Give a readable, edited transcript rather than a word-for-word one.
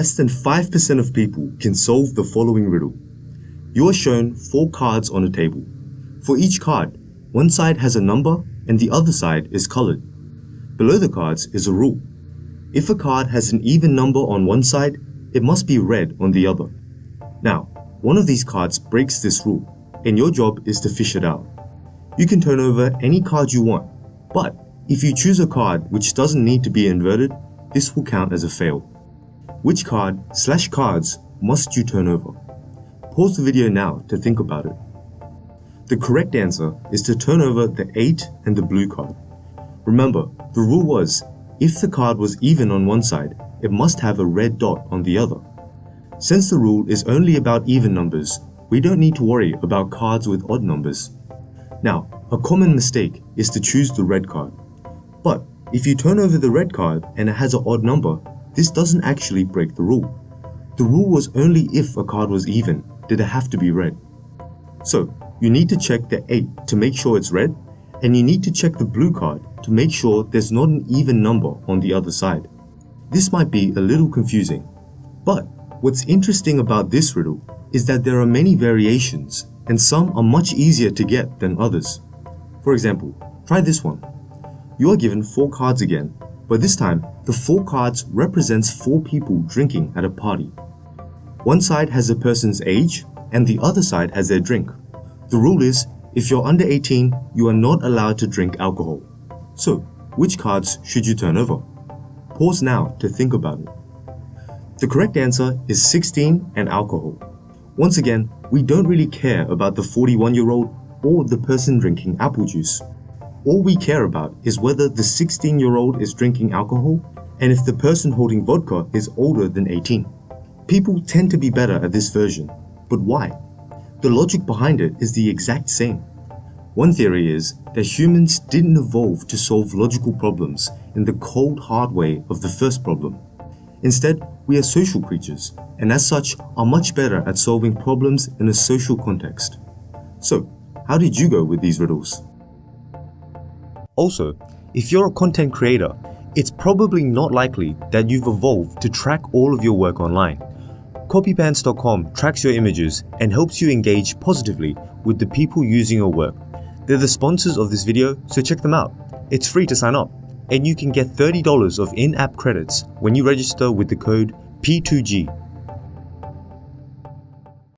Less than 5% of people can solve the following riddle. You are shown 4 cards on a table. For each card, one side has a number and the other side is colored. Below the cards is a rule. If a card has an even number on one side, it must be red on the other. Now, one of these cards breaks this rule, and your job is to fish it out. You can turn over any card you want, but if you choose a card which doesn't need to be inverted, this will count as a fail. Which card/cards must you turn over? Pause the video now to think about it. The correct answer is to turn over the 8 and the blue card. Remember, the rule was, if the card was even on one side, it must have a red dot on the other. Since the rule is only about even numbers, we don't need to worry about cards with odd numbers. Now, a common mistake is to choose the red card. But if you turn over the red card and it has an odd number, this doesn't actually break the rule. The rule was only if a card was even did it have to be red. So, you need to check the 8 to make sure it's red, and you need to check the blue card to make sure there's not an even number on the other side. This might be a little confusing, but what's interesting about this riddle is that there are many variations, and some are much easier to get than others. For example, try this one. You are given 4 cards again, but this time the 4 cards represents 4 people drinking at a party. One side has a person's age and the other side has their drink. The rule is, if you're under 18, you are not allowed to drink alcohol. So, which cards should you turn over? Pause now to think about it. The correct answer is 16 and alcohol. Once again, we don't really care about the 41-year-old or the person drinking apple juice. All we care about is whether the 16-year-old is drinking alcohol and if the person holding vodka is older than 18. People tend to be better at this version, but why? The logic behind it is the exact same. One theory is that humans didn't evolve to solve logical problems in the cold hard way of the first problem. Instead, we are social creatures, and as such are much better at solving problems in a social context. So, how did you go with these riddles? Also, if you're a content creator, it's probably not likely that you've evolved to track all of your work online. Copypants.com tracks your images and helps you engage positively with the people using your work. They're the sponsors of this video, so check them out. It's free to sign up, and you can get $30 of in-app credits when you register with the code P2G.